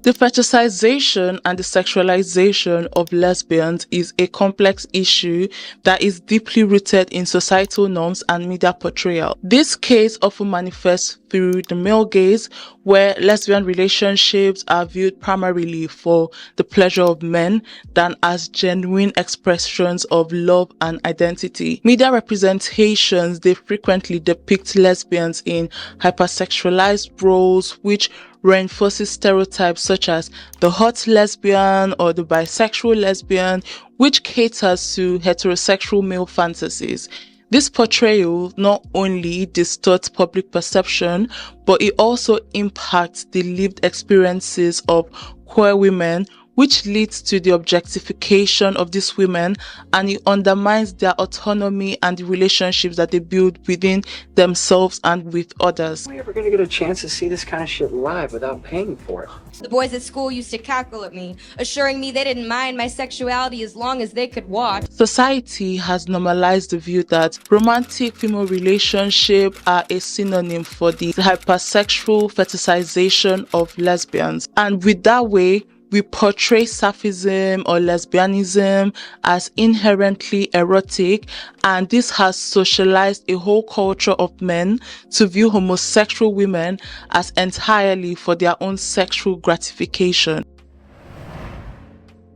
The fetishization and the sexualization of lesbians is a complex issue that is deeply rooted in societal norms and media portrayal. This case often manifests through the male gaze, where lesbian relationships are viewed primarily for the pleasure of men than as genuine expressions of love and identity. Media representations, they frequently depict lesbians in hyper-sexualized roles, which reinforces stereotypes such as the hot lesbian or the bisexual lesbian, which caters to heterosexual male fantasies. This portrayal not only distorts public perception, but it also impacts the lived experiences of queer women, which leads to the objectification of these women, and it undermines their autonomy and the relationships that they build within themselves and with others. Am I ever going to get a chance to see this kind of shit live without paying for it? The boys at school used to cackle at me, assuring me they didn't mind my sexuality as long as they could watch. Society has normalized the view that romantic female relationships are a synonym for the hypersexual fetishization of lesbians. And with that way, we portray Sapphism or lesbianism as inherently erotic, and this has socialized a whole culture of men to view homosexual women as entirely for their own sexual gratification.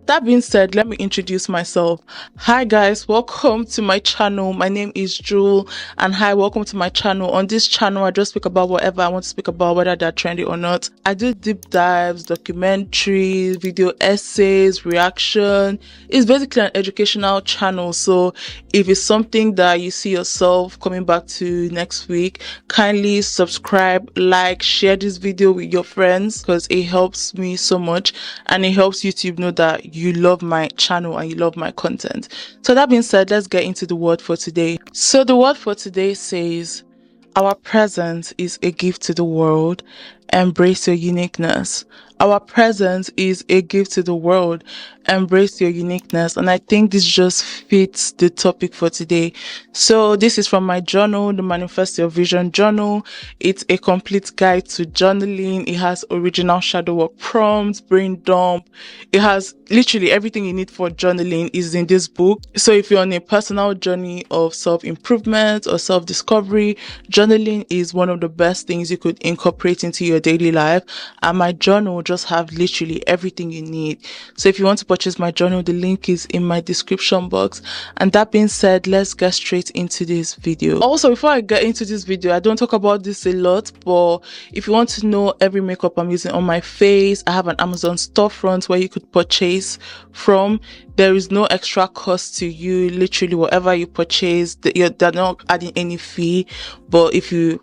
That being said, let me introduce myself. Hi guys, welcome to my channel. My name is Jewel, and hi, welcome to my channel. On this channel, I just speak about whatever I want to speak about, whether they're trendy or not. I do deep dives, documentaries, video essays, reaction. It's basically an educational channel, so if it's something that you see yourself coming back to next week, kindly subscribe, like, share this video with your friends, because it helps me so much and it helps YouTube know that you love my channel and you love my content. So that being said, let's get into the word for today. So the word for today says, our presence is a gift to the world. Embrace your uniqueness. Our presence is a gift to the world. Embrace your uniqueness. And I think this just fits the topic for today. So this is from my journal, the Manifest Your Vision journal. It's a complete guide to journaling. It has original shadow work prompts, brain dump. It has literally everything you need for journaling is in this book. So if you're on a personal journey of self-improvement or self-discovery, journaling is one of the best things you could incorporate into your daily life. And my journal just have literally everything you need. So if you want to purchase my journal, the link is in my description box. And that being said, let's get straight into this video. Also, before I get into this video, I don't talk about this a lot, but if you want to know every makeup I'm using on my face, I have an Amazon storefront where you could purchase from. There is no extra cost to you. Literally whatever you purchase, they're not adding any fee. But if you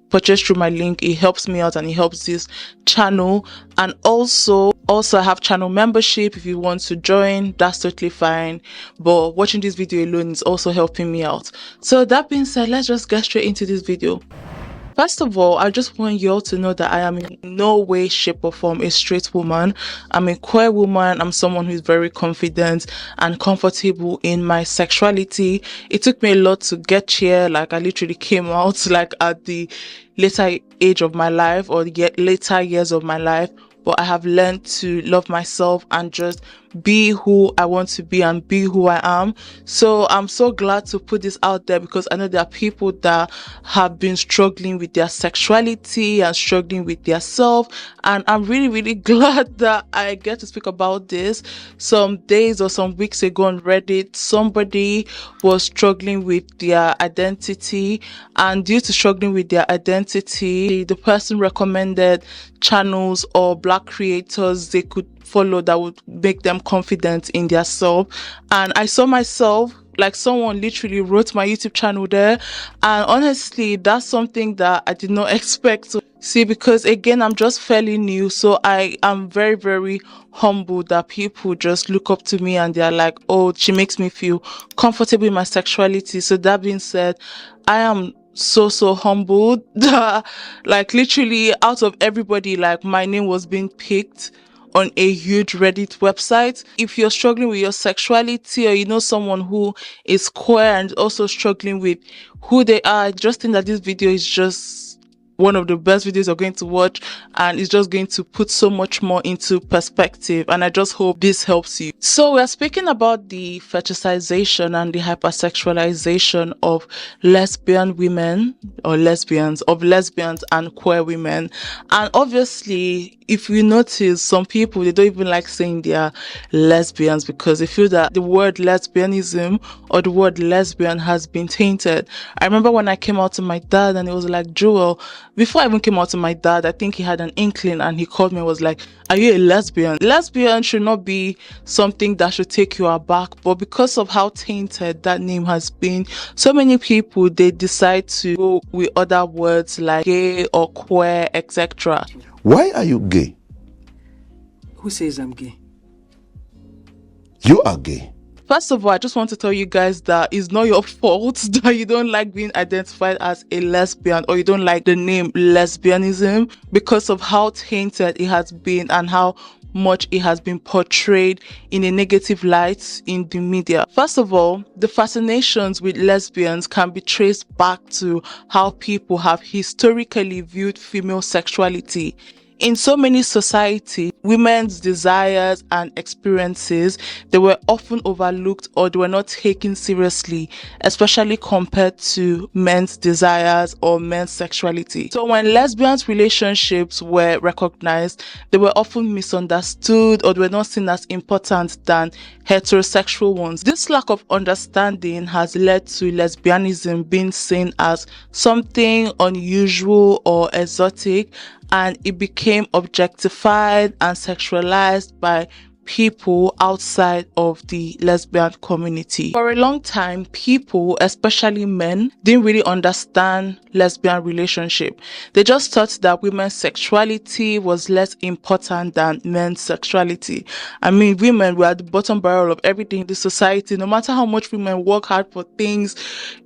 purchase through my link, it helps me out and it helps this channel. And also I have channel membership. If you want to join, that's totally fine, but watching this video alone is also helping me out. So that being said, let's just get straight into this video. First of all, I just want you all to know that I am in no way, shape or form a straight woman. I'm a queer woman. I'm someone who is very confident and comfortable in my sexuality. It took me a lot to get here. Like I literally came out like at the later age of my life or the later years of my life. But I have learned to love myself and just be who I want to be and be who I am. So I'm so glad to put this out there, because I know there are people that have been struggling with their sexuality and struggling with their self. And I'm really, really glad that I get to speak about this. Some days or some weeks ago on Reddit, somebody was struggling with their identity. And due to struggling with their identity, the person recommended channels or black creators they could follow that would make them confident in their self. And I saw myself, like someone literally wrote my YouTube channel there, and honestly that's something that I did not expect to see, because again I'm just fairly new. So I am very, very humbled that people just look up to me and they're like, oh, she makes me feel comfortable in my sexuality. So that being said, I am so humbled that like literally out of everybody, like my name was being picked on a huge Reddit website. If you're struggling with your sexuality, or you know someone who is queer and also struggling with who they are, I just think that this video is just one of the best videos you're going to watch, and it's just going to put so much more into perspective, and I just hope this helps you. So we're speaking about the fetishization and the hyper-sexualization of lesbian women, or lesbians, and queer women. And obviously, if you notice, some people, they don't even like saying they are lesbians because they feel that the word lesbianism or the word lesbian has been tainted. I remember when I came out to my dad and it was like, Joel, before I even came out to my dad, I think he had an inkling and he called me and was like, are you a lesbian? Lesbian should not be something that should take you aback, but because of how tainted that name has been, so many people, they decide to go with other words like gay or queer, etc. Why are you gay? Who says I'm gay? You are gay. First of all, I just want to tell you guys that it's not your fault that you don't like being identified as a lesbian or you don't like the name lesbianism because of how tainted it has been and how much it has been portrayed in a negative light in the media. First of all, the fascinations with lesbians can be traced back to how people have historically viewed female sexuality. In so many societies, women's desires and experiences, they were often overlooked or they were not taken seriously, especially compared to men's desires or men's sexuality. So when lesbians' relationships were recognized, they were often misunderstood or they were not seen as important than heterosexual ones. This lack of understanding has led to lesbianism being seen as something unusual or exotic, and it became objectified and sexualized by people outside of the lesbian community. For a long time, people, especially men, didn't really understand lesbian relationship. They just thought that women's sexuality was less important than men's sexuality. I mean, women were at the bottom barrel of everything in the society. No matter how much women work hard for things,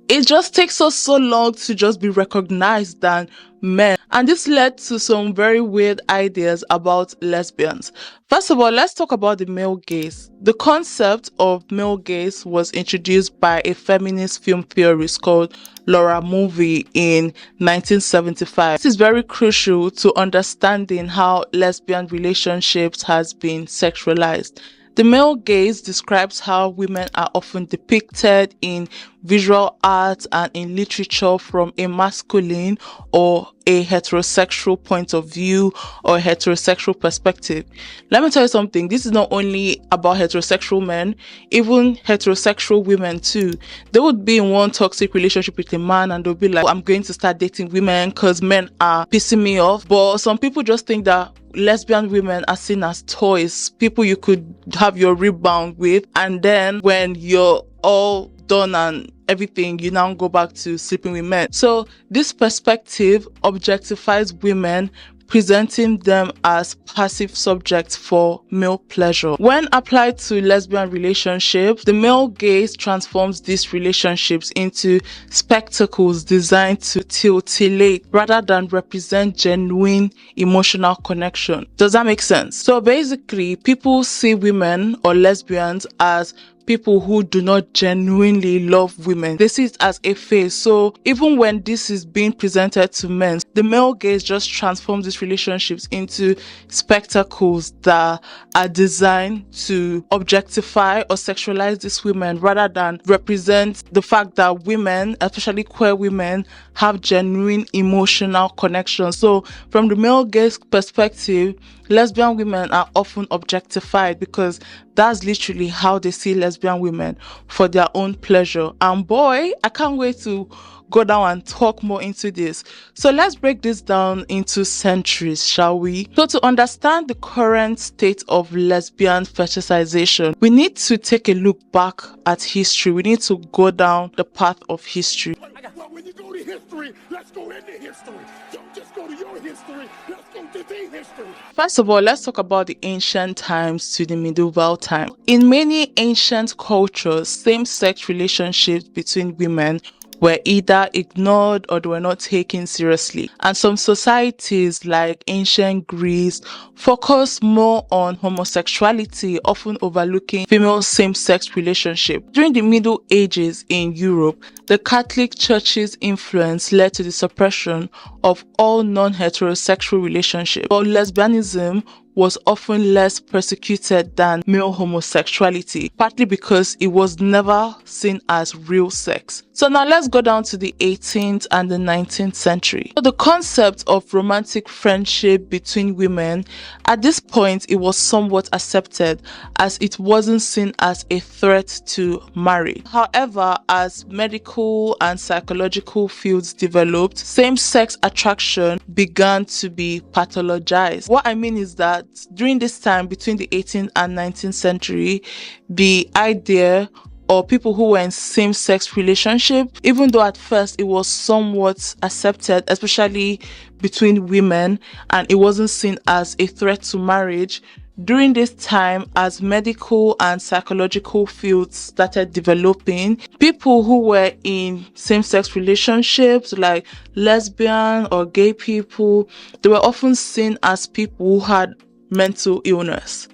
it just takes us so long to just be recognized than men. And this led to some very weird ideas about lesbians. First of all, let's talk about the male gaze. The concept of male gaze was introduced by a feminist film theorist called Laura Mulvey in 1975. This is very crucial to understanding how lesbian relationships has been sexualized. The male gaze describes how women are often depicted in visual art and in literature from a masculine or a heterosexual point of view or a heterosexual perspective. Let me tell you something, this is not only about heterosexual men, even heterosexual women too. They would be in one toxic relationship with a man and they'll be like, I'm going to start dating women because men are pissing me off. But some people just think that lesbian women are seen as toys, people you could have your rebound with, and then when you're all done and everything, you now go back to sleeping with men. So this perspective objectifies women, presenting them as passive subjects for male pleasure. When applied to lesbian relationships, the male gaze transforms these relationships into spectacles designed to titillate rather than represent genuine emotional connection. Does that make sense? So basically, people see women or lesbians as people who do not genuinely love women. They see it as a phase. So even when this is being presented to men, the male gaze just transforms these relationships into spectacles that are designed to objectify or sexualize these women rather than represent the fact that women, especially queer women, have genuine emotional connection. So from the male gaze perspective, lesbian women are often objectified because that's literally how they see lesbian women, for their own pleasure. And boy, I can't wait to go down and talk more into this. So let's break this down into centuries, shall we? So to understand the current state of lesbian fetishization, we need to take a look back at history. We need to go down the path of history. Well, when you go to history, let's go into history. Don't just go to your history, let's go to the history. First of all, let's talk about the ancient times to the medieval time. In many ancient cultures, same-sex relationships between women were either ignored or they were not taken seriously. And some societies like ancient Greece focus more on homosexuality, often overlooking female same-sex relationships. During the Middle Ages in Europe, The Catholic Church's influence led to the suppression of all non-heterosexual relationships, but lesbianism was often less persecuted than male homosexuality, partly because it was never seen as real sex. So now let's go down to the 18th and the 19th century. So the concept of romantic friendship between women, at this point it was somewhat accepted as it wasn't seen as a threat to marriage. However, as medical and psychological fields developed, same-sex attraction began to be pathologized. What I mean is that during this time between the 18th and 19th century, the idea or people who were in same-sex relationship, even though at first it was somewhat accepted, especially between women, and it wasn't seen as a threat to marriage, during this time, as medical and psychological fields started developing, people who were in same-sex relationships, like lesbian or gay people, they were often seen as people who had mental illness.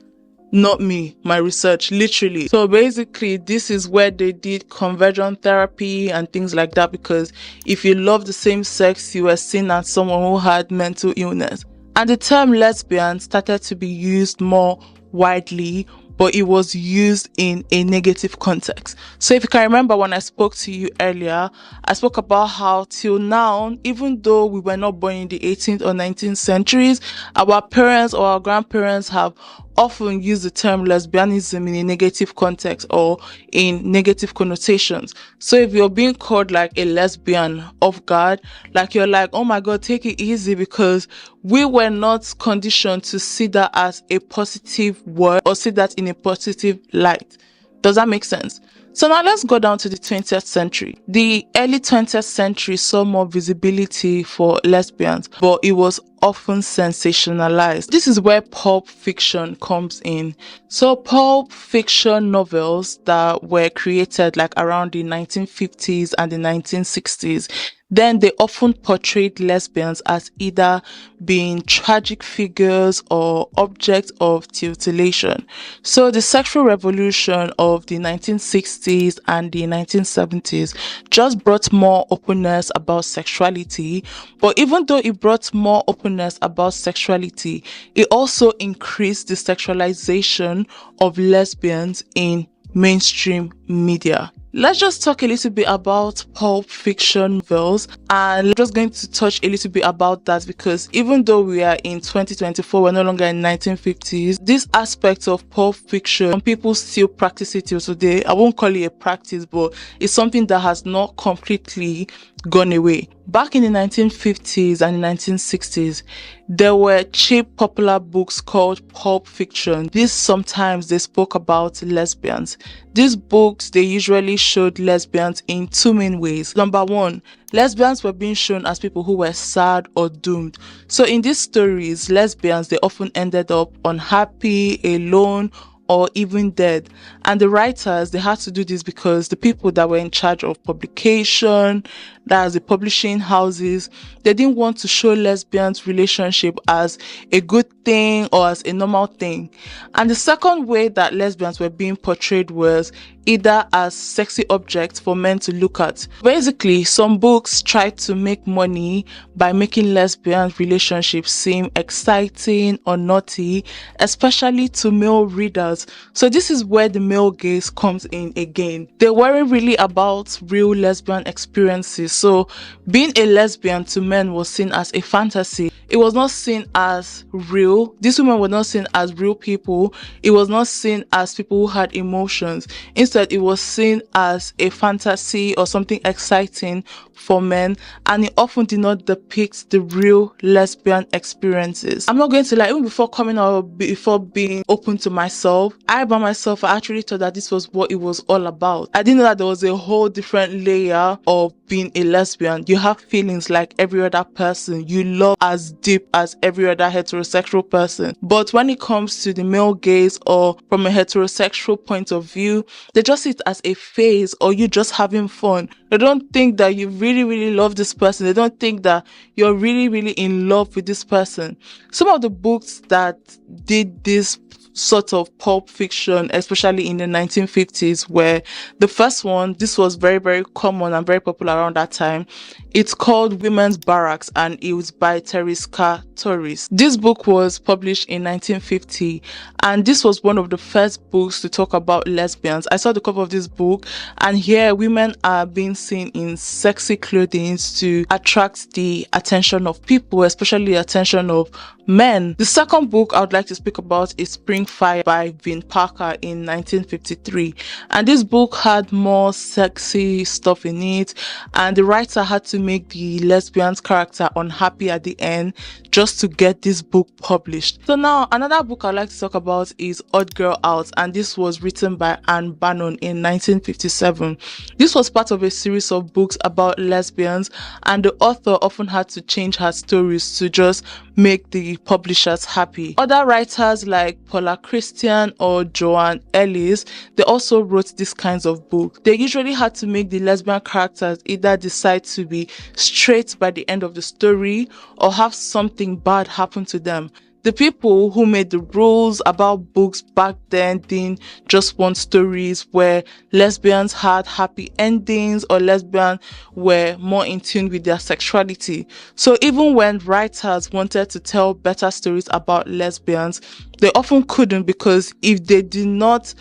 Not me, my research, literally. So basically, this is where they did conversion therapy and things like that, because if you love the same sex, you were seen as someone who had mental illness. And the term lesbian started to be used more widely, but it was used in a negative context. So if you can remember when I spoke to you earlier, I spoke about how till now, even though we were not born in the 18th or 19th centuries, our parents or our grandparents have often use the term lesbianism in a negative context or in negative connotations. So if you're being called like a lesbian off guard, like you're like, oh my god, take it easy, because we were not conditioned to see that as a positive word or see that in a positive light. Does that make sense? So now let's go down to the 20th century. The early 20th century saw more visibility for lesbians, but it was often sensationalized. This is where pulp fiction comes in. So pulp fiction novels that were created like around the 1950s and the 1960s, then they often portrayed lesbians as either being tragic figures or objects of titillation. So the sexual revolution of the 1960s and the 1970s just brought more openness about sexuality. But even though it brought more openness about sexuality, it also increased the sexualization of lesbians in mainstream media. Let's just talk a little bit about pulp fiction novels, and we're just going to touch a little bit about that, because even though we are in 2024, we're no longer in 1950s, this aspect of pulp fiction, some people still practice it till today. I won't call it a practice, but it's something that has not completely gone away. Back in the 1950s and 1960s, there were cheap popular books called pulp fiction. These sometimes they spoke about lesbians. These books, they usually showed lesbians in two main ways. Number one, lesbians were being shown as people who were sad or doomed. So in these stories, lesbians, they often ended up unhappy, alone, or even dead. And the writers, they had to do this because the people that were in charge of publication, that's the publishing houses, they didn't want to show lesbians' relationship as a good thing or as a normal thing. And the second way that lesbians were being portrayed was either as sexy objects for men to look at. Basically, some books tried to make money by making lesbian relationships seem exciting or naughty, especially to male readers. So this is where the male gaze comes in again. They weren't really about real lesbian experiences. So being a lesbian to men was seen as a fantasy. It was not seen as real. These women were not seen as real people. It was not seen as people who had emotions. Instead, it was seen as a fantasy or something exciting for men, and it often did not depict the real lesbian experiences. I'm not going to lie, even before coming out, before being open to myself, I by myself, I actually thought that this was what it was all about. I didn't know that there was a whole different layer of being a lesbian. You have feelings like every other person. You love as deep as every other heterosexual person. But when it comes to the male gaze or from a heterosexual point of view, they just see it as a phase or you just having fun. They don't think that you really love this person. They don't think that you're really in love with this person. Some of the books that did this sort of pulp fiction, especially in the 1950s, where the first one, this was very, very common and very popular around that time. It's called Women's Barracks, and it was by Teresa Torres. This book was published in 1950, and this was one of the first books to talk about lesbians. I saw the cover of this book, and here women are being seen in sexy clothing to attract the attention of people, especially the attention of men. The second book I would like to speak about is Spring Fire by Vin Parker in 1953, and this book had more sexy stuff in it, and the writer had to make the lesbian's character unhappy at the end just to get this book published. So now another book I'd like to talk about is Odd Girl Out, and this was written by Anne Bannon in 1957. This was part of a series of books about lesbians, and the author often had to change her stories to just make the publishers happy. Other writers like Paula Christian or Joanne Ellis, they also wrote these kinds of books. They usually had to make the lesbian characters either decide to be straight by the end of the story or have something bad happen to them. The people who made the rules about books back then didn't just want stories where lesbians had happy endings or lesbians were more in tune with their sexuality. So even when writers wanted to tell better stories about lesbians, they often couldn't, because if they did not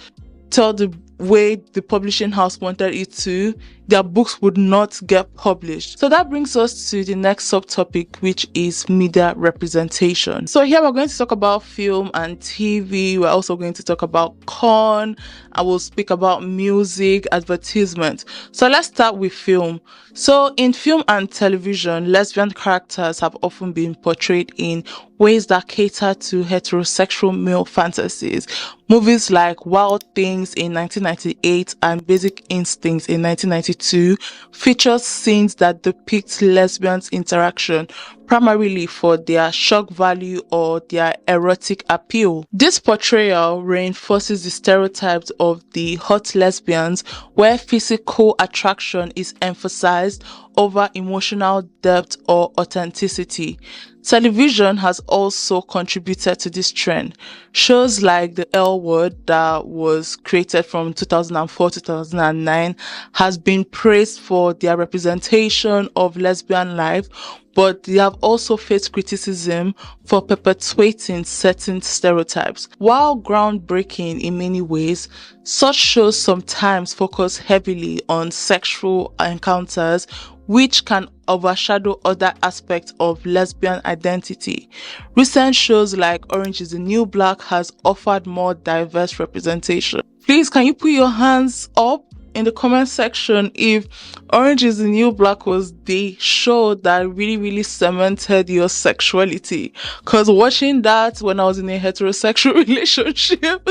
tell the way the publishing house wanted it to, their books would not get published. So that brings us to the next subtopic, which is media representation. So here we're going to talk about film and TV. We're also going to talk about corn. I will speak about music, advertisement. So let's start with film. So in film and television, lesbian characters have often been portrayed in ways that cater to heterosexual male fantasies. Movies like Wild Things in 1998 and Basic Instincts in 1992 feature scenes that depict lesbians' interaction, primarily for their shock value or their erotic appeal. This portrayal reinforces the stereotypes of the hot lesbians, where physical attraction is emphasized over emotional depth or authenticity. Television has also contributed to this trend. Shows like The L Word, that was created from 2004 to 2009, has been praised for their representation of lesbian life, but they have also faced criticism for perpetuating certain stereotypes. While groundbreaking in many ways, such shows sometimes focus heavily on sexual encounters, which can overshadow other aspects of lesbian identity. Recent shows like Orange is the New Black has offered more diverse representation. Please, can you put your hands up in the comment section if Orange is the New Black was the show that really cemented your sexuality? Because watching that when I was in a heterosexual relationship,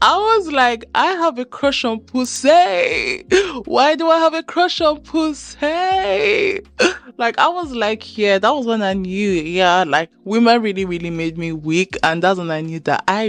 I was like, I have a crush on pussy. Why do I have a crush on pussy? Like, I was like, yeah, that was when I knew, yeah, like women really made me weak, and that's when I knew that I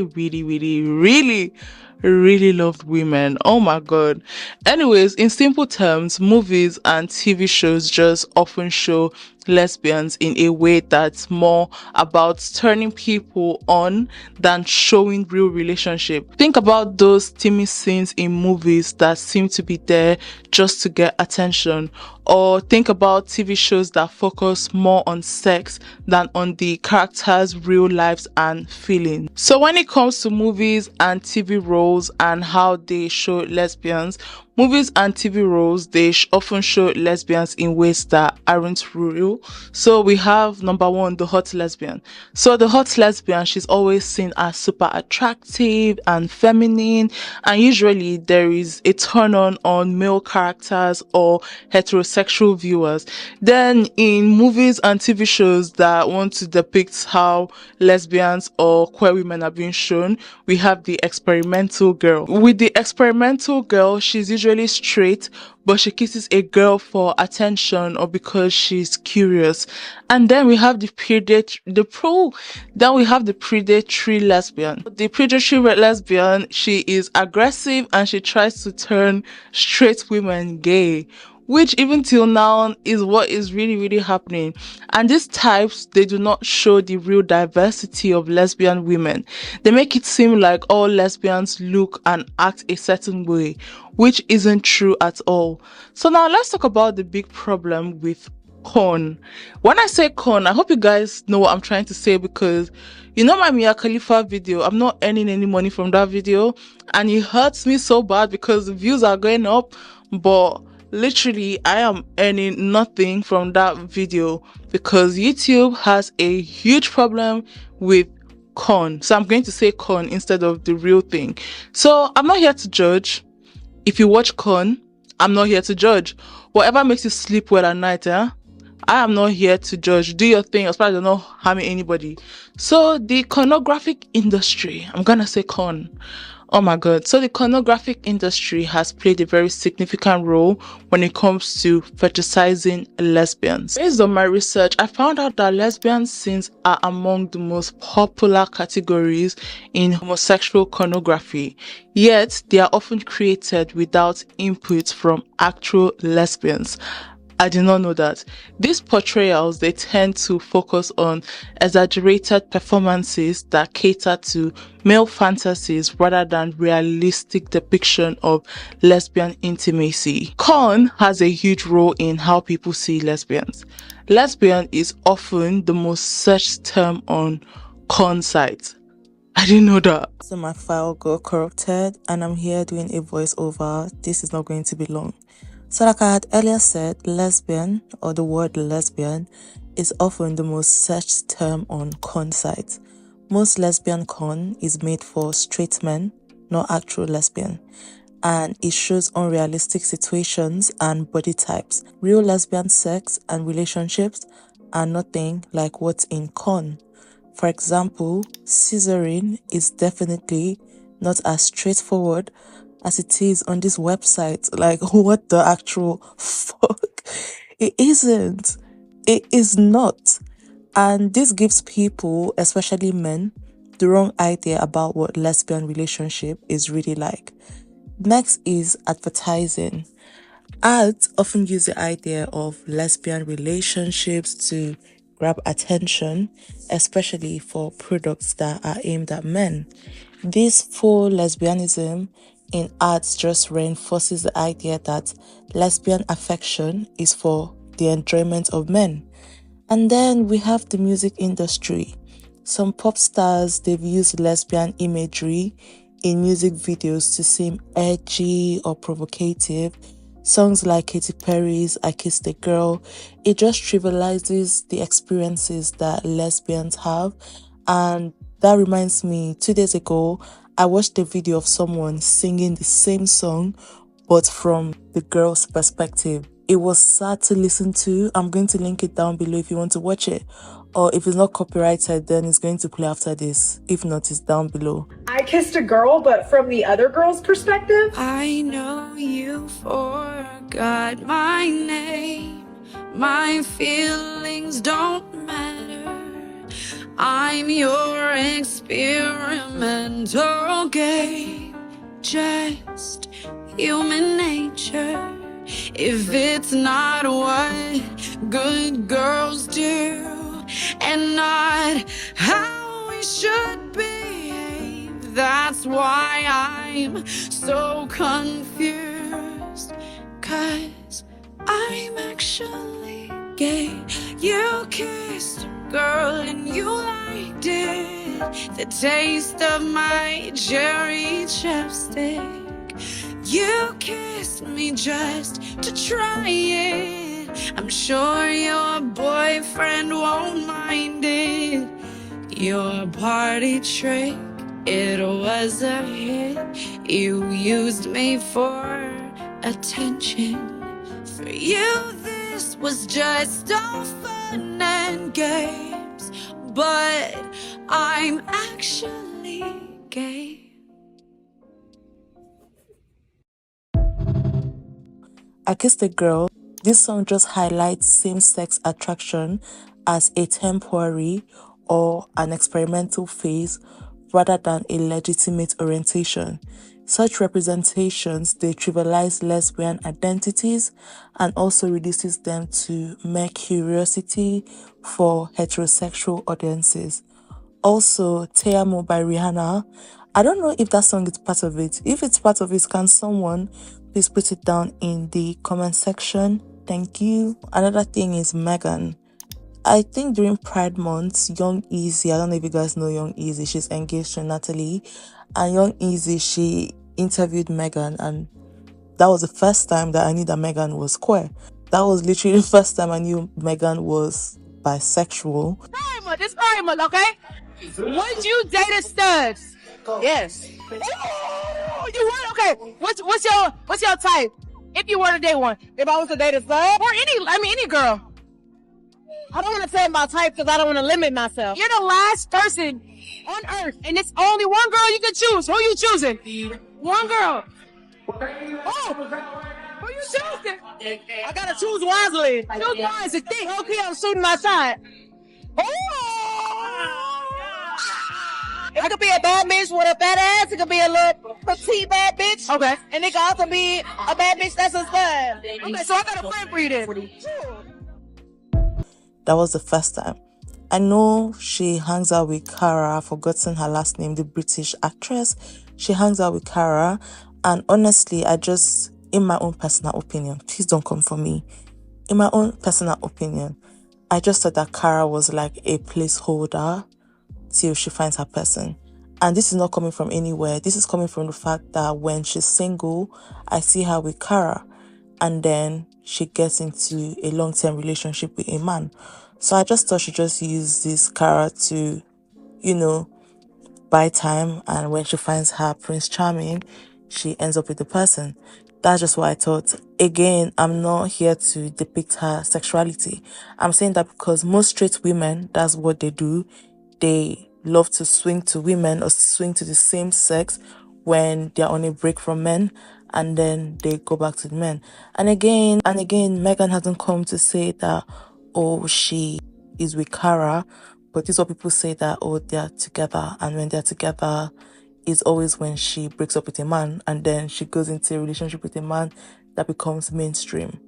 really loved women. Oh my god. Anyways, in simple terms, movies and TV shows just often show lesbians in a way that's more about turning people on than showing real relationship. Think about those steamy scenes in movies that seem to be there just to get attention, or think about TV shows that focus more on sex than on the characters' real lives and feelings. So when it comes to movies and TV roles and how they show lesbians, movies and TV roles, they often show lesbians in ways that aren't real. So we have number one, the hot lesbian. So the hot lesbian, she's always seen as super attractive and feminine, and usually there is a turn on male characters or heterosexual viewers. Then in movies and TV shows that want to depict how lesbians or queer women are being shown, we have the experimental girl. With the experimental girl, she's usually straight, but she kisses a girl for attention or because she's curious. And then we have the predatory lesbian. The predatory lesbian, she is aggressive and she tries to turn straight women gay. which even till now is what is really happening. And these types, they do not show the real diversity of lesbian women. They make it seem like all lesbians look and act a certain way, which isn't true at all. So now let's talk about the big problem with corn. When I say corn, I hope you guys know what I'm trying to say, because you know my Mia Khalifa video, I'm not earning any money from that video, and it hurts me so bad because the views are going up, but literally I am earning nothing from that video because YouTube has a huge problem with corn. So I'm going to say corn instead of the real thing. So I'm not here to judge. If you watch corn, I'm not here to judge. Whatever makes you sleep well at night, I am not here to judge. Do your thing, as far as you're not harming anybody. So the cornographic industry, I'm gonna say corn. Oh my god. So the cornographic industry has played a very significant role when it comes to fetishizing lesbians. Based on my research, I found out that lesbian scenes are among the most popular categories in homosexual cornography, yet they are often created without input from actual lesbians. I did not know that. These portrayals, they tend to focus on exaggerated performances that cater to male fantasies rather than realistic depiction of lesbian intimacy. Corn has a huge role in how people see lesbians. Lesbian is often the most searched term on corn sites. I didn't know that. So my file got corrupted and I'm here doing a voiceover. This is not going to be long. So like I had earlier said, lesbian, or the word lesbian, is often the most searched term on corn sites. Most lesbian corn is made for straight men, not actual lesbian, and it shows unrealistic situations and body types. Real lesbian sex and relationships are nothing like what's in corn. For example, scissoring is definitely not as straightforward as it is on this website. Like, what the actual fuck? It isn't. It is not. And this gives people, especially men, the wrong idea about what lesbian relationship is really like. Next is advertising. Ads often use the idea of lesbian relationships to grab attention, especially for products that are aimed at men. This full lesbianism in ads just reinforces the idea that lesbian affection is for the enjoyment of men. And then we have the music industry. Some pop stars, they've used lesbian imagery in music videos to seem edgy or provocative. Songs like Katy Perry's I Kissed a Girl, it just trivializes the experiences that lesbians have. And that reminds me, 2 days ago, I watched a video of someone singing the same song, but from the girl's perspective. It was sad to listen to. I'm going to link it down below if you want to watch it. Or if it's not copyrighted, then it's going to play after this. If not, it's down below. I kissed a girl, but from the other girl's perspective. I know you forgot my name. My feelings don't matter. I'm your experimental game. Just human nature. If it's not what good girls do, and not how we should behave, that's why I'm so confused. 'Cause I'm actually gay. You kissed a girl and you liked it. The taste of my cherry chapstick. You kissed me just to try it. I'm sure your boyfriend won't mind it. Your party trick, it was a hit. You used me for attention. For you, this was just all fun and games. But I'm actually gay. I Kissed a Girl, this song just highlights same-sex attraction as a temporary or an experimental phase rather than a legitimate orientation. Such representations, they trivialize lesbian identities and also reduces them to mere curiosity for heterosexual audiences. Also, Te Amo by Rihanna. I don't know if that song is part of it. If it's part of it, can someone please put it down in the comment section? Thank you. Another thing is Megan. I think during Pride Month, Young Easy, I don't know if you guys know Young Easy, she's engaged to Natalie, and Young Easy, she interviewed Megan, and that was the first time that I knew that Megan was queer. That was literally the first time I knew Megan was bisexual. It's Pride Month, okay? Would you date a stud? Yes. Oh, you would? Okay. What's your type? If you were to date one, if I was to date a stud or any girl. I don't want to say my type because I don't want to limit myself. You're the last person on earth, and it's only one girl you can choose. Who you choosing? One girl. Oh, who you choosing? I gotta choose wisely. Choose wisely. Think. Okay, I'm shooting my shot. Oh! It could be a bad bitch with a fat ass. It could be a little petite bad bitch. Okay. And it could also be a bad bitch that's a stud. Okay, so I got a friend for you then. That was the first time. I know she hangs out with Cara, I've forgotten her last name, the British actress. She hangs out with Cara, and honestly, in my own personal opinion, please don't come for me. In my own personal opinion, I just thought that Cara was like a placeholder till she finds her person. And this is not coming from anywhere. This is coming from the fact that when she's single, I see her with Cara, and then she gets into a long-term relationship with a man. So I just thought she'd just use this Cara to, buy time, and when she finds her Prince Charming, she ends up with the person. That's just what I thought. Again, I'm not here to depict her sexuality. I'm saying that because most straight women, that's what they do. They love to swing to women or swing to the same sex when they're on a break from men, and then they go back to the men. And again, Megan hasn't come to say that, oh, she is with Cara, but this is what people say that, oh, they're together, and when they're together is always when she breaks up with a man, and then she goes into a relationship with a man that becomes mainstream.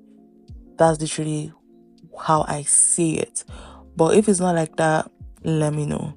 That's literally how I see it. But if it's not like that, let me know.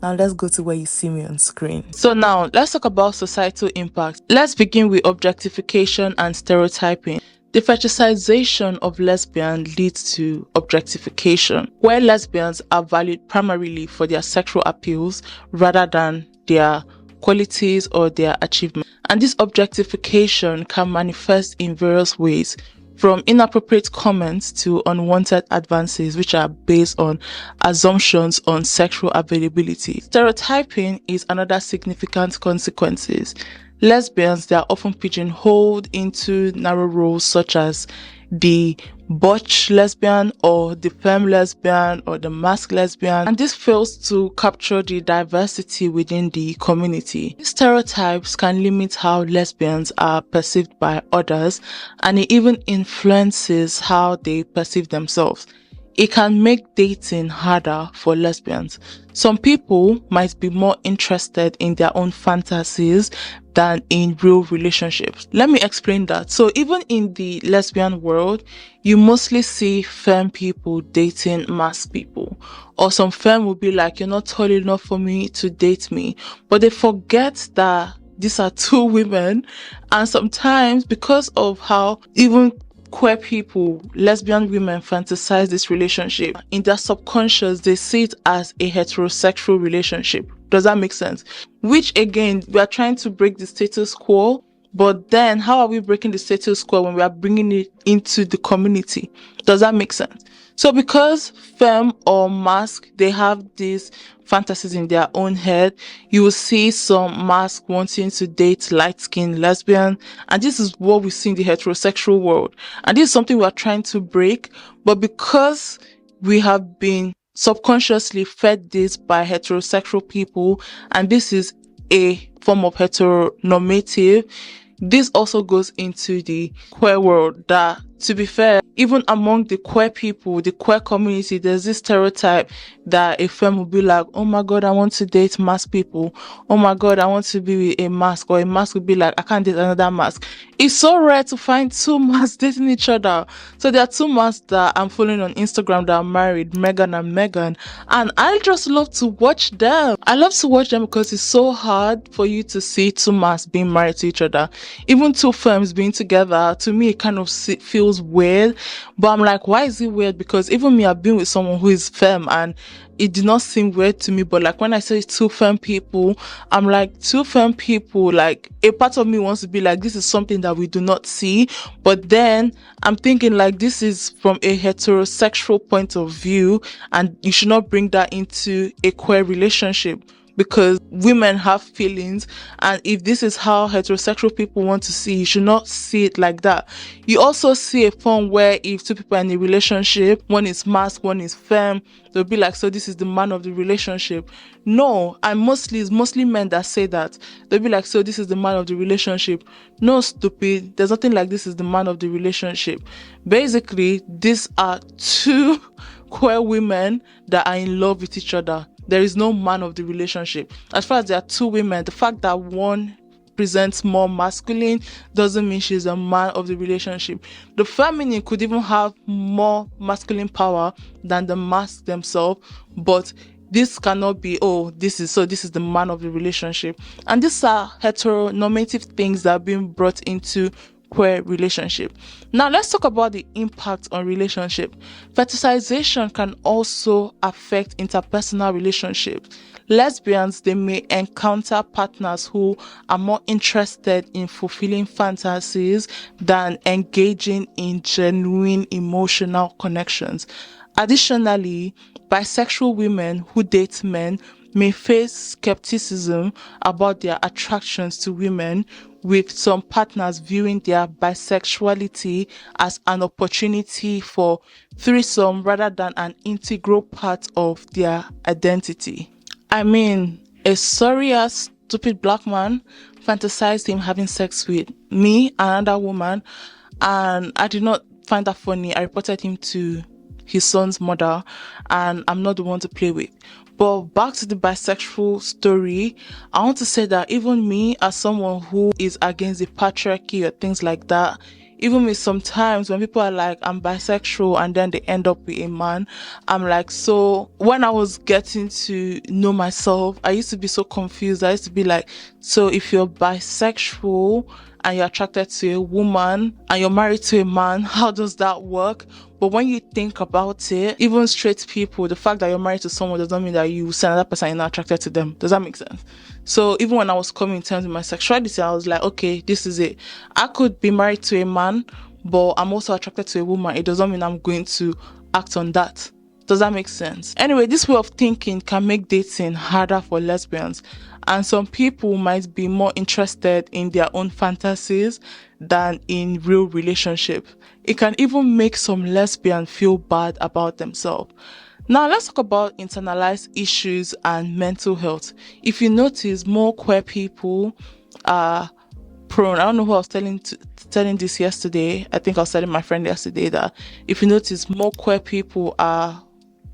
Now let's go to where you see me on screen. So now let's talk about societal impact. Let's begin with objectification and stereotyping. The fetishization of lesbians leads to objectification, where lesbians are valued primarily for their sexual appeals rather than their qualities or their achievements. And this objectification can manifest in various ways, from inappropriate comments to unwanted advances which are based on assumptions on sexual availability. Stereotyping is another significant consequences. Lesbians, they are often pigeonholed into narrow roles such as the butch lesbian or the femme lesbian or the mask lesbian, and this fails to capture the diversity within the community. These stereotypes can limit how lesbians are perceived by others, and it even influences how they perceive themselves. It can make dating harder for lesbians. Some people might be more interested in their own fantasies than in real relationships. Let me explain that. So even in the lesbian world, you mostly see femme people dating mass people. Or some femme will be like, you're not tall enough for me to date me. But they forget that these are two women. And sometimes because of how even queer people, lesbian women fantasize this relationship, in their subconscious, they see it as a heterosexual relationship. Does that make sense? Which again, we are trying to break the status quo, but then how are we breaking the status quo when we are bringing it into the community? Does that make sense? So because femme or mask, they have these fantasies in their own head, you will see some mask wanting to date light-skinned lesbian, and this is what we see in the heterosexual world. And this is something we are trying to break, but because we have been subconsciously fed this by heterosexual people, and this is a form of heteronormative, this also goes into the queer world that, to be fair, even among the queer people, the queer community, there's this stereotype that a femme will be like, oh my God, I want to date mask people. Oh my God, I want to be with a mask. Or a mask will be like, I can't date another mask. It's so rare to find two masks dating each other. So there are two masks that I'm following on Instagram that are married, Megan and Megan. And I just love to watch them. I love to watch them because it's so hard for you to see two masks being married to each other. Even two femmes being together, to me, it kind of feels weird. But I'm like, why is it weird? Because even me, I've been with someone who is femme and it did not seem weird to me. But like when I say two femme people, I'm like, two femme people, like a part of me wants to be like, this is something that we do not see. But then I'm thinking like, this is from a heterosexual point of view and you should not bring that into a queer relationship. Because women have feelings, and if this is how heterosexual people want to see, you should not see it like that. You also see a form where if two people are in a relationship, one is masked, one is femme, they'll be like, so this is the man of the relationship. No, and it's mostly men that say that. They'll be like, so this is the man of the relationship. No, stupid. There's nothing like this is the man of the relationship. Basically, these are two queer women that are in love with each other. There is no man of the relationship. As far as there are two women, the fact that one presents more masculine doesn't mean she's a man of the relationship. The feminine could even have more masculine power than the masc themselves, but this cannot be, this is the man of the relationship. And these are heteronormative things that are being brought into queer relationship. Now let's talk about the impact on relationship. Fetishization can also affect interpersonal relationships. Lesbians, they may encounter partners who are more interested in fulfilling fantasies than engaging in genuine emotional connections. Additionally, bisexual women who date men may face skepticism about their attractions to women, with some partners viewing their bisexuality as an opportunity for threesome rather than an integral part of their identity. I mean, a sorry-ass stupid black man fantasized him having sex with me, another woman, and I did not find that funny. I reported him to his son's mother, and I'm not the one to play with. But back to the bisexual story, I want to say that even me, as someone who is against the patriarchy or things like that, even me sometimes when people are like, I'm bisexual and then they end up with a man, I'm like, so when I was getting to know myself, I used to be so confused. I used to be like, so if you're bisexual and you're attracted to a woman and you're married to a man, how does that work? But when you think about it, even straight people, the fact that you're married to someone does not mean that you see another person and you're not attracted to them. Does that make sense? So even when I was coming in terms of my sexuality, I was like, okay, this is it. I could be married to a man, but I'm also attracted to a woman. It does not mean I'm going to act on that. Does that make sense? Anyway, this way of thinking can make dating harder for lesbians. And some people might be more interested in their own fantasies than in real relationship. It can even make some lesbians feel bad about themselves. Now let's talk about internalized issues and mental health. If you notice, more queer people are prone. I don't know who I was telling this yesterday. I think I was telling my friend yesterday that if you notice, more queer people are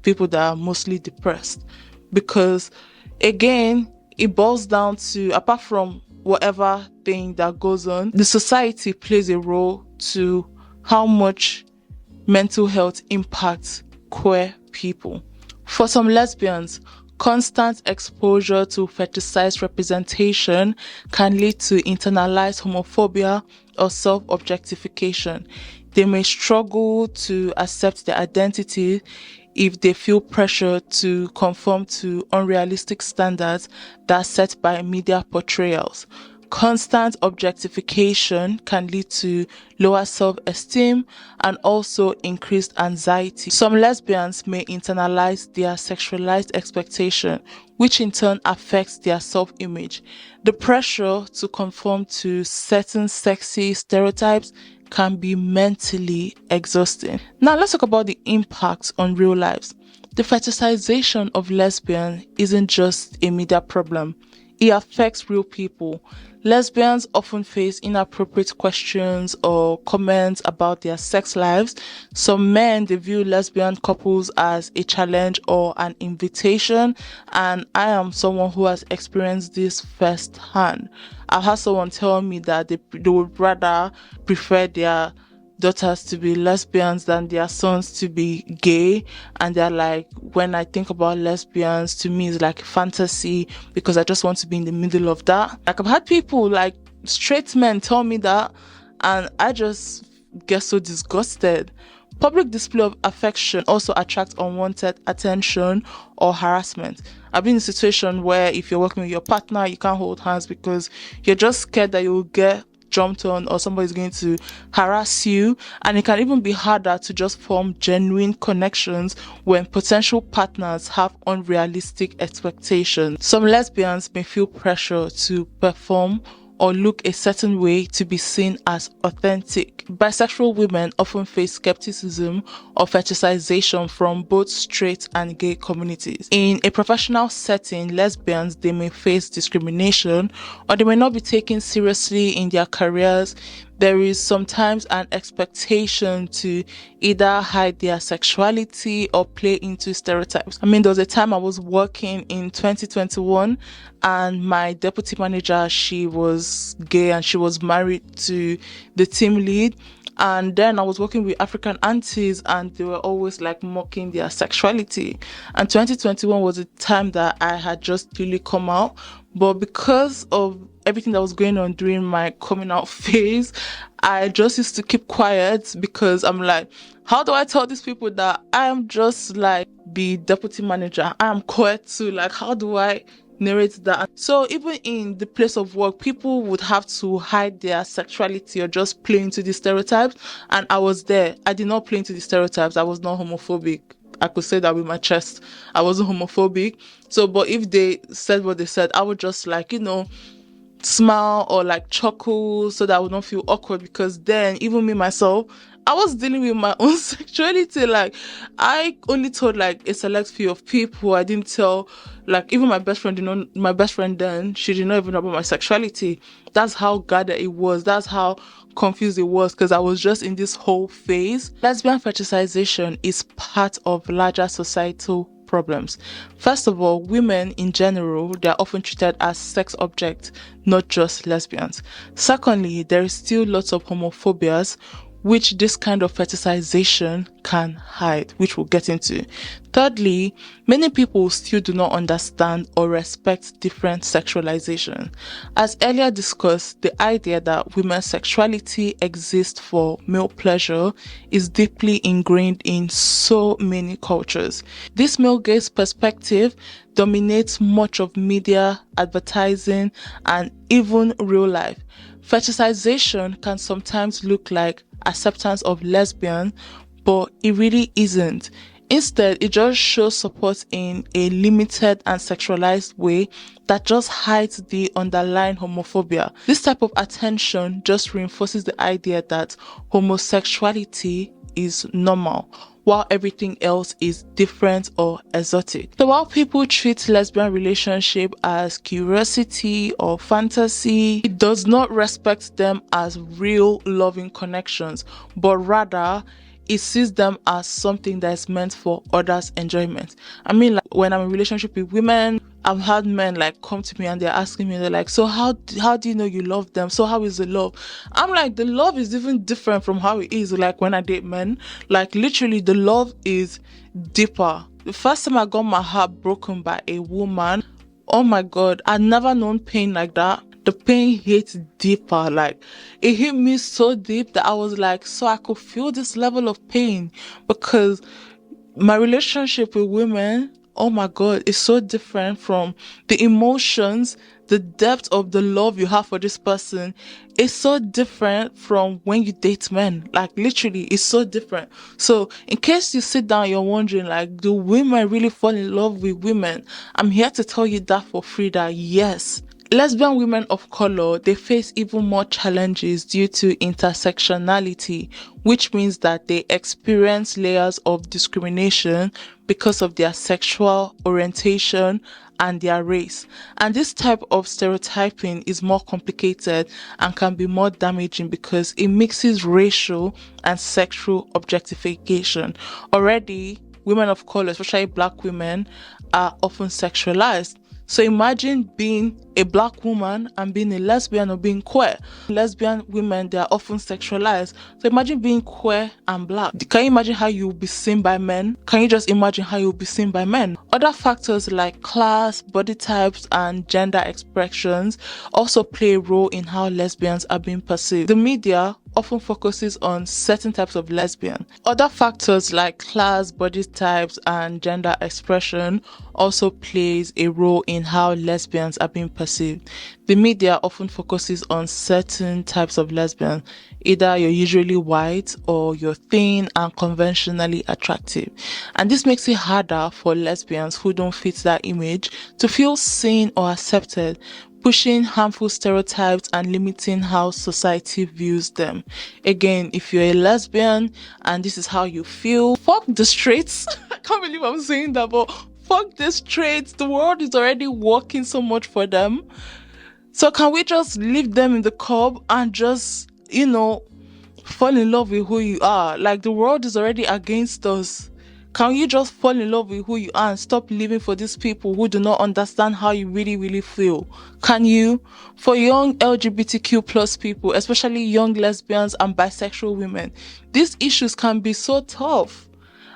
people that are mostly depressed. Because again, it boils down to, apart from whatever thing that goes on, the society plays a role to how much mental health impacts queer people. For some lesbians, constant exposure to fetishized representation can lead to internalized homophobia or self-objectification. They may struggle to accept their identity if they feel pressure to conform to unrealistic standards that are set by media portrayals. Constant objectification can lead to lower self-esteem and also increased anxiety. Some lesbians may internalize their sexualized expectation, which in turn affects their self-image. The pressure to conform to certain sexy stereotypes can be mentally exhausting. Now let's talk about the impact on real lives. The fetishization of lesbian isn't just a media problem. it affects real people. Lesbians often face inappropriate questions or comments about their sex lives. Some men, they view lesbian couples as a challenge or an invitation, and I am someone who has experienced this firsthand. I've had someone tell me that they would rather prefer their daughters to be lesbians than their sons to be gay, and they're like, when I think about lesbians, to me it's like fantasy because I just want to be in the middle of that. Like, I've had people, like straight men, tell me that, and I just get so disgusted. Public display of affection also attracts unwanted attention or harassment. I've been in a situation where if you're working with your partner, you can't hold hands because you're just scared that you'll get jumped on or somebody's going to harass you, and it can even be harder to just form genuine connections when potential partners have unrealistic expectations. Some lesbians may feel pressure to perform or look a certain way to be seen as authentic. Bisexual women often face skepticism or fetishization from both straight and gay communities. In a professional setting, lesbians, they may face discrimination or they may not be taken seriously in their careers. There is sometimes an expectation to either hide their sexuality or play into stereotypes. I mean, there was a time I was working in 2021 and my deputy manager, she was gay and she was married to the team lead. And then I was working with African aunties and they were always like mocking their sexuality. And 2021 was a time that I had just really come out. But because of everything that was going on during my coming out phase, I just used to keep quiet because I'm like, how do I tell these people that I am just like the deputy manager? I am co-ed too. Like, how do I narrate that? So even in the place of work, people would have to hide their sexuality or just play into the stereotypes. And I was there. I did not play into the stereotypes. I was not homophobic. I could say that with my chest. I wasn't homophobic. So, but if they said what they said, I would just like, smile or like chuckle so that I would not feel awkward, because then even me myself, I was dealing with my own sexuality. Like, I only told like a select few of people. I didn't tell, like, even my best friend, my best friend then, she did not even know about my sexuality. That's how guarded it was. That's how confused it was, because I was just in this whole phase. Lesbian fetishization is part of larger societal problems. First of all, women in general, they are often treated as sex objects, not just lesbians. Secondly, there is still lots of homophobias which this kind of fetishization can hide, which we'll get into. Thirdly, many people still do not understand or respect different sexualization. As earlier discussed, the idea that women's sexuality exists for male pleasure is deeply ingrained in so many cultures. This male gaze perspective dominates much of media, advertising, and even real life. Fetishization can sometimes look like acceptance of lesbian, but it really isn't. Instead, it just shows support in a limited and sexualized way that just hides the underlying homophobia. This type of attention just reinforces the idea that homosexuality is normal, while everything else is different or exotic. So while people treat lesbian relationship as curiosity or fantasy, it does not respect them as real loving connections, but rather it sees them as something that is meant for others' enjoyment. I mean, like, when I'm in a relationship with women, I've had men like come to me and they're asking me, they're like, so how do you know you love them? So how is the love? I'm like, the love is even different from how it is like when I date men. Like, literally, the love is deeper. The first time I got my heart broken by a woman, oh my God, I'd never known pain like that. The pain hit deeper. Like, it hit me so deep that I was like, so I could feel this level of pain, because my relationship with women, oh my God, is so different from the emotions, the depth of the love you have for this person. It's so different from when you date men. Like, literally, it's so different. So in case you sit down, you're wondering, like, do women really fall in love with women? I'm here to tell you that for free, that yes. Lesbian women of color, they face even more challenges due to intersectionality, which means that they experience layers of discrimination because of their sexual orientation and their race. And this type of stereotyping is more complicated and can be more damaging because it mixes racial and sexual objectification. Already, women of color, especially black women, are often sexualized. So imagine being a black woman and being a lesbian or being queer. Lesbian women, they are often sexualized. So imagine being queer and black. Can you imagine how you'll be seen by men? Can you just imagine how you'll be seen by men? Other factors like class, body types, and gender expressions also play a role in how lesbians are being perceived. The media often focuses on certain types of lesbian. Other factors like class, body types, and gender expression also plays a role in how lesbians are being perceived. The media often focuses on certain types of lesbian. Either you're usually white or you're thin and conventionally attractive. And this makes it harder for lesbians who don't fit that image to feel seen or accepted, pushing harmful stereotypes and limiting how society views them. Again, if you're a lesbian and this is how you feel, fuck the straights. I can't believe I'm saying that, but fuck the straights. The world is already working so much for them. So can we just leave them in the curb and just, fall in love with who you are? Like, the world is already against us. Can you just fall in love with who you are and stop living for these people who do not understand how you really, really feel? Can you? For young LGBTQ plus people, especially young lesbians and bisexual women, these issues can be so tough.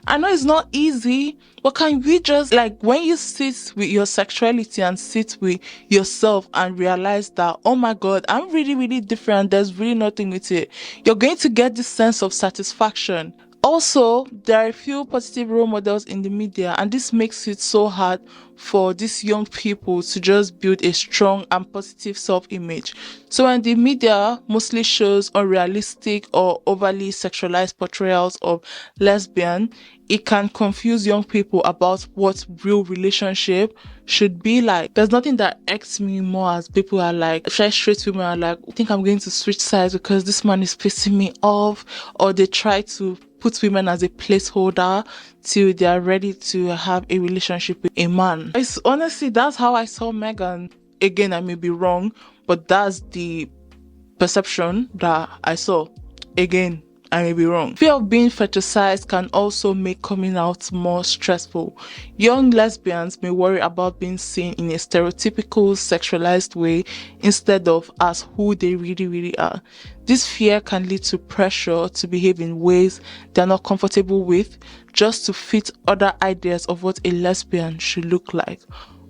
I know it's not easy, but can we just, when you sit with your sexuality and sit with yourself and realize that, oh my God, I'm really, really different. There's really nothing with it. You're going to get this sense of satisfaction. Also, there are a few positive role models in the media, and this makes it so hard for these young people to just build a strong and positive self-image. So when the media mostly shows unrealistic or overly sexualized portrayals of lesbian, it can confuse young people about what real relationship should be like. There's nothing that irks me more as people are like, straight women are like, I think I'm going to switch sides because this man is pissing me off, or they try to put women as a placeholder till they are ready to have a relationship with a man. Honestly, that's how I saw Megan. Again, I may be wrong, but that's the perception that I saw. Again, I may be wrong. Fear of being fetishized can also make coming out more stressful. Young lesbians may worry about being seen in a stereotypical, sexualized way instead of as who they really, really are. This fear can lead to pressure to behave in ways they're not comfortable with, just to fit other ideas of what a lesbian should look like.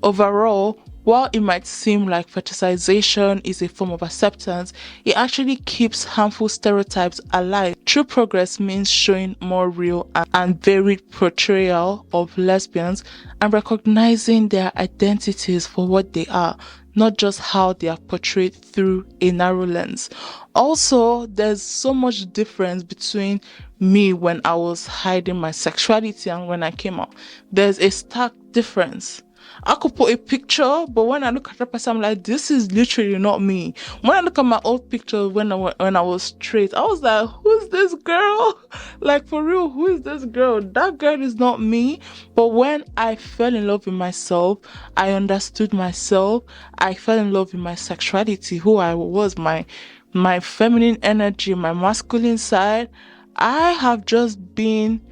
Overall, while it might seem like fetishization is a form of acceptance, it actually keeps harmful stereotypes alive. True progress means showing more real and varied portrayal of lesbians and recognizing their identities for what they are, not just how they are portrayed through a narrow lens. Also, there's so much difference between me when I was hiding my sexuality and when I came out. There's a stark difference. I could put a picture, but when I look at that person, I'm like, this is literally not me. When I look at my old picture when I was straight, I was like, who's this girl? Like, for real, who is this girl? That girl is not me. But when I fell in love with myself, I understood myself. I fell in love with my sexuality, who I was, my feminine energy, my masculine side. I have just been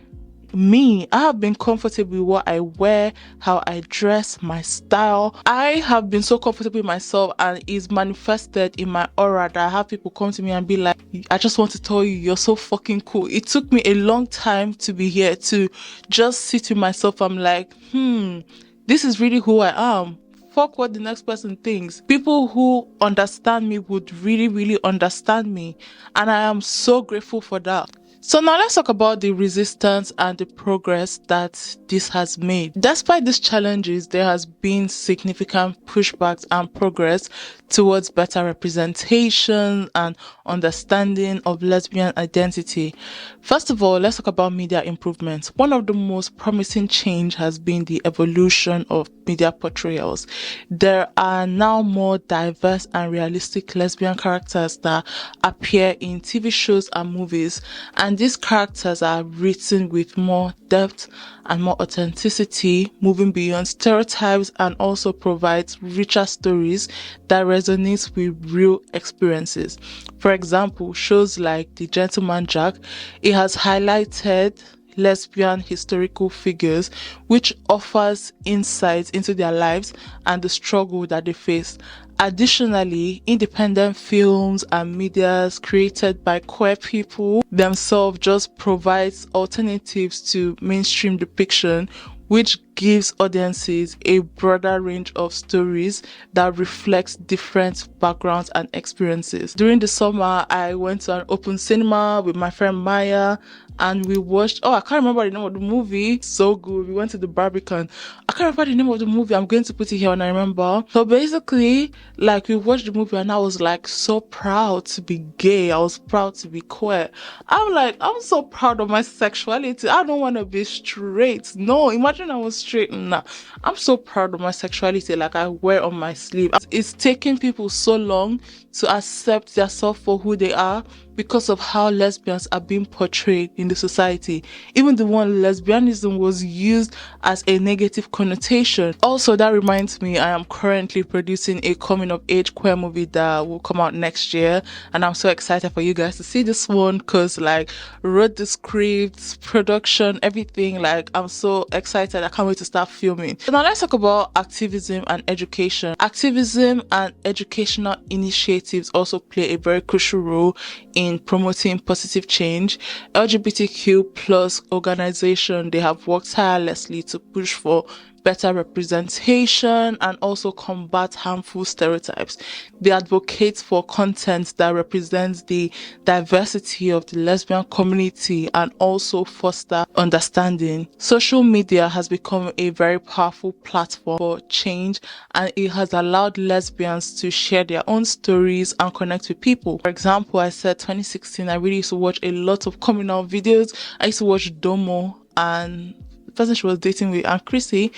me. I have been comfortable with what I wear, how I dress, my style. I have been so comfortable with myself, and it's manifested in my aura that I have people come to me and be like, I just want to tell you, you're so fucking cool. It took me a long time to be here to just sit with myself. I'm like, this is really who I am. Fuck what the next person thinks. People who understand me would really, really understand me. And I am so grateful for that. So now let's talk about the resistance and the progress that this has made. Despite these challenges, there has been significant pushbacks and progress towards better representation and understanding of lesbian identity. First of all, let's talk about media improvements. One of the most promising change has been the evolution of media portrayals. There are now more diverse and realistic lesbian characters that appear in TV shows and movies, and And these characters are written with more depth and more authenticity, moving beyond stereotypes, and also provides richer stories that resonate with real experiences. For example, shows like The Gentleman Jack, it has highlighted lesbian historical figures, which offers insights into their lives and the struggle that they face. Additionally, independent films and medias created by queer people themselves just provides alternatives to mainstream depiction, which gives audiences a broader range of stories that reflects different backgrounds and experiences. During the summer, I went to an open cinema with my friend Maya, and we watched, I can't remember the name of the movie. So good. We went to the Barbican. I can't remember the name of the movie. I'm going to put it here when I remember. So basically, like, we watched the movie and I was like so proud to be gay. I was proud to be queer. I'm so proud of my sexuality. I don't want to be straight. No, imagine I was straight. Nah, I'm so proud of my sexuality. Like, I wear on my sleeve. It's taking people so long to accept themselves for who they are because of how lesbians are being portrayed in the society. Even the one lesbianism was used as a negative connotation. Also, that reminds me, I am currently producing a coming of age queer movie that will come out next year, and I'm so excited for you guys to see this one because, like, wrote the scripts, production, everything. Like, I'm so excited. I can't wait to start filming. So now let's talk about activism and education. Activism and educational initiatives also play a very crucial role in promoting positive change. LGBTQ plus organization, they have worked tirelessly to push for better representation and also combat harmful stereotypes. They advocate for content that represents the diversity of the lesbian community and also foster understanding. Social media has become a very powerful platform for change, and it has allowed lesbians to share their own stories and connect with people. For example, I said 2016, I really used to watch a lot of coming out videos. I used to watch Domo and person she was dating with, and Chrissy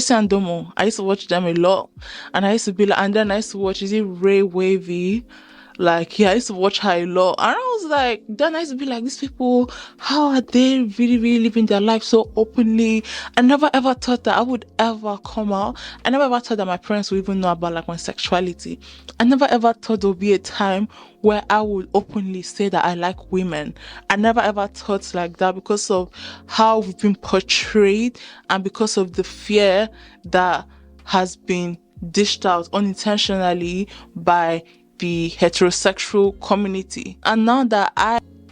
and Domo. I used to watch them a lot, and I used to be like, and then I used to watch, is it Ray Wavy? Like, yeah, I used to watch her a lot, and I was like, then I used to be like, these people, how are they really, really living their life so openly? I never ever thought that I would ever come out. I never ever thought that my parents would even know about, like, my sexuality. I never ever thought there would be a time where I would openly say that I like women. I never ever thought like that because of how we've been portrayed and because of the fear that has been dished out unintentionally by the heterosexual community. And now that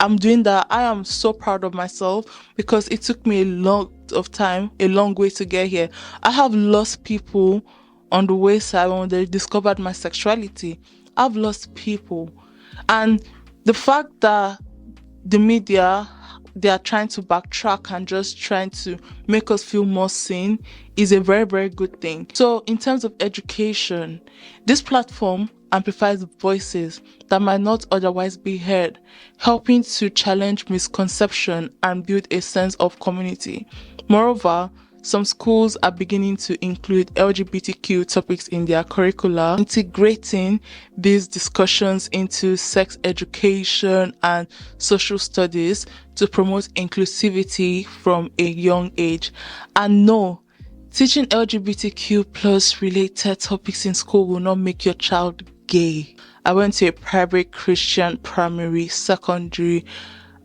I'm doing that, I am so proud of myself because it took me a long way to get here. I have lost people on the wayside when they discovered my sexuality. I've lost people. And the fact that the media, they are trying to backtrack and just trying to make us feel more seen is a very, very good thing. So in terms of education, this platform amplifies voices that might not otherwise be heard, helping to challenge misconception and build a sense of community. Moreover, some schools are beginning to include LGBTQ topics in their curricula, integrating these discussions into sex education and social studies to promote inclusivity from a young age. And no, teaching LGBTQ plus related topics in school will not make your child gay. I went to a private Christian primary, secondary,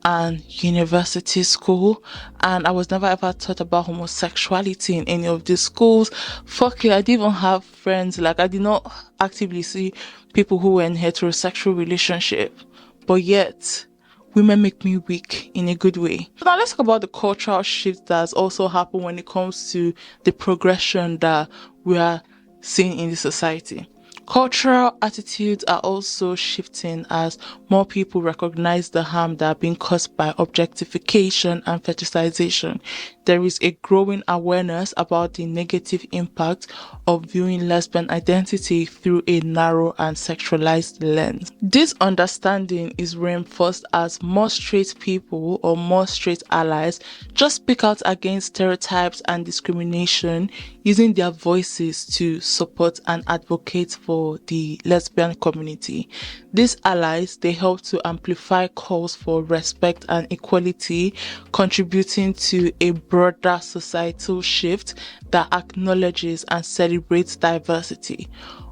and university school, and I was never ever taught about homosexuality in any of these schools. Fuck it, I didn't even have friends. Like, I did not actively see people who were in heterosexual relationship, but yet women make me weak in a good way. So now let's talk about the cultural shift that has also happened when it comes to the progression that we are seeing in the society. Cultural attitudes are also shifting as more people recognize the harm that are being caused by objectification and fetishization. there is a growing awareness about the negative impact of viewing lesbian identity through a narrow and sexualized lens. This understanding is reinforced as more straight people or more straight allies just speak out against stereotypes and discrimination, using their voices to support and advocate for the lesbian community. These allies, they help to amplify calls for respect and equality, contributing to a broader societal shift that acknowledges and celebrates diversity.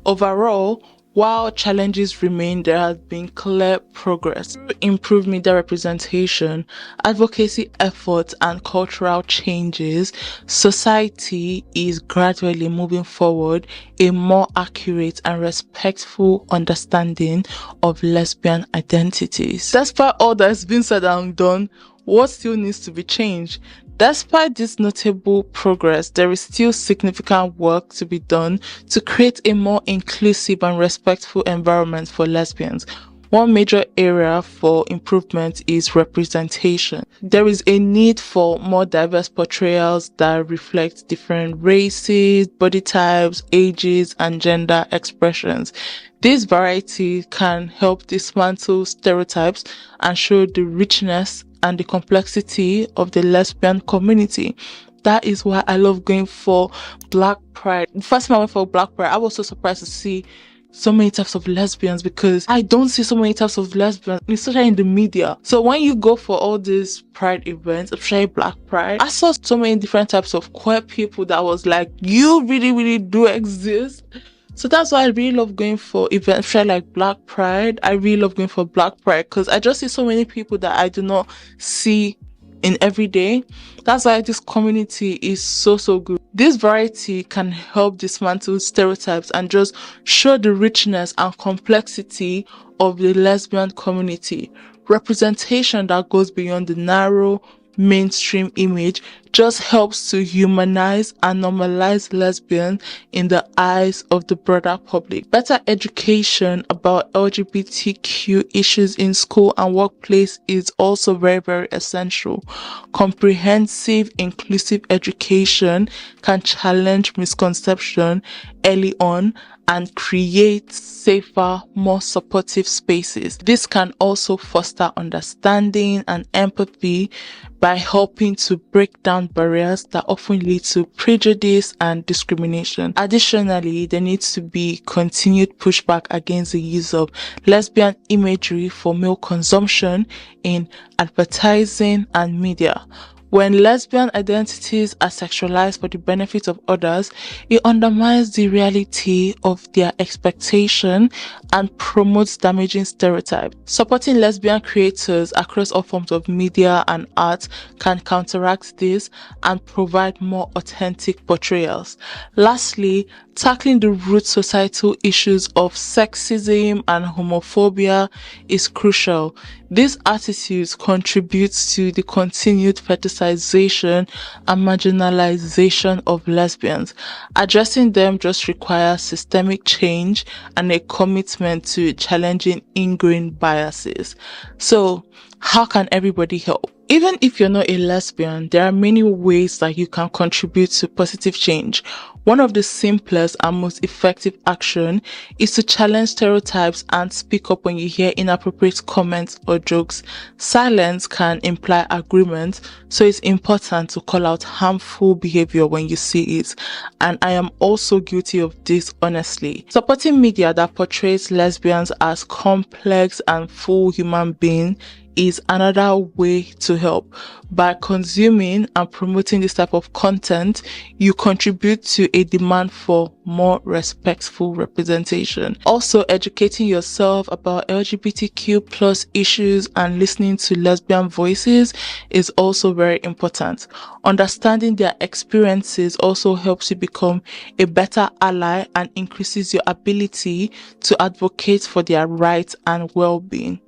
Overall, while challenges remain, there has been clear progress. Through improved media representation, advocacy efforts, and cultural changes, society is gradually moving forward a more accurate and respectful understanding of lesbian identities. Despite all that has been said and done, what still needs to be changed? Despite this notable progress, there is still significant work to be done to create a more inclusive and respectful environment for lesbians. One major area for improvement is representation. There is a need for more diverse portrayals that reflect different races, body types, ages, and gender expressions. This variety can help dismantle stereotypes and show the richness and the complexity of the lesbian community. That is why I love going for Black Pride. The first time I went for Black Pride, I was so surprised to see so many types of lesbians, because I don't see so many types of lesbians, especially in the media. So when you go for all these pride events, especially Black Pride, I saw so many different types of queer people that was like, you really do exist. So that's why I really love going for events, especially like Black Pride. I really love going for Black Pride because I just see so many people that I do not see in every day. That's why this community is so good. This variety can help dismantle stereotypes and just show the richness and complexity of the lesbian community. Representation that goes beyond the narrow mainstream image just helps to humanize and normalize lesbians in the eyes of the broader public. Better education about LGBTQ issues in school and workplace is also very essential. Comprehensive, inclusive education can challenge misconception early on and create safer, more supportive spaces. This can also foster understanding and empathy by helping to break down barriers that often lead to prejudice and discrimination. Additionally, there needs to be continued pushback against the use of lesbian imagery for male consumption in advertising and media. When lesbian identities are sexualized for the benefit of others, it undermines the reality of their expectation and promotes damaging stereotypes. Supporting lesbian creators across all forms of media and art can counteract this and provide more authentic portrayals. Lastly, tackling the root societal issues of sexism and homophobia is crucial. These attitudes contribute to the continued fetishization and marginalization of lesbians. Addressing them just requires systemic change and a commitment to challenging ingrained biases. So, how can everybody help? Even if you're not a lesbian, there are many ways that you can contribute to positive change. One of the simplest and most effective action is to challenge stereotypes and speak up when you hear inappropriate comments or jokes. Silence can imply agreement, so it's important to call out harmful behavior when you see it. And I am also guilty of this, honestly. Supporting media that portrays lesbians as complex and full human beings is another way to help. By consuming and promoting this type of content, you contribute to a demand for more respectful representation. Also, educating yourself about LGBTQ plus issues and listening to lesbian voices is also very important. Understanding their experiences also helps you become a better ally and increases your ability to advocate for their rights and well-being.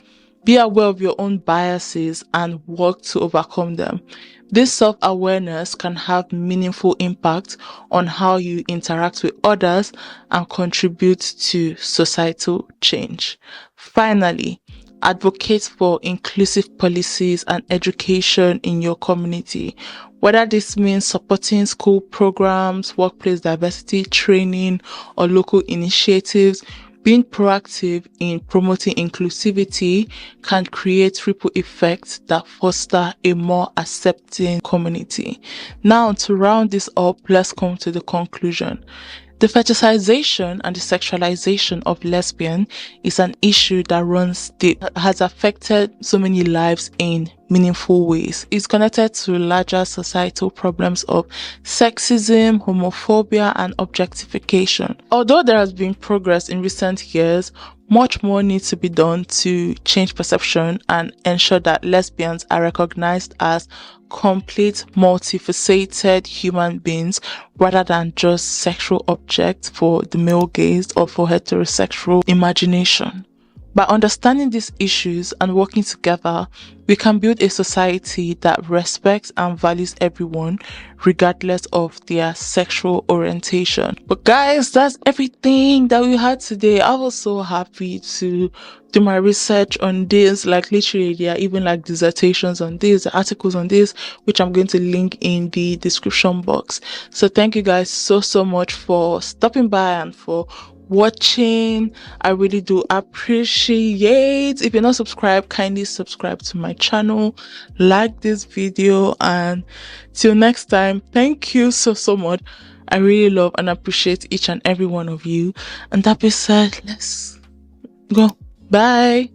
Be aware of your own biases and work to overcome them. This self-awareness can have meaningful impact on how you interact with others and contribute to societal change. Finally, Advocate for inclusive policies and education in your community. Whether this means supporting school programs, workplace diversity training, or local initiatives, being proactive in promoting inclusivity can create ripple effects that foster a more accepting community. Now, to round this up, let's come to the conclusion. The fetishization and the sexualization of lesbian is an issue that runs deep, has affected so many lives in meaningful ways. It's connected to larger societal problems of sexism, homophobia, and objectification. Although there has been progress in recent years, much more needs to be done to change perception and ensure that lesbians are recognized as complete, multifaceted human beings rather than just sexual objects for the male gaze or for heterosexual imagination. By understanding these issues and working together, we can build a society that respects and values everyone regardless of their sexual orientation. But guys, that's everything that we had today. I was so happy to do my research on this. Like literally, there are even like dissertations on this, articles on this, which I'm going to link in the description box. So thank you guys so much for stopping by and for watching. I really do appreciate. If you're not subscribed, kindly subscribe to my channel, like this video, and till next time, thank you so much. I really love and appreciate each and every one of you. And that being said, let's go. Bye.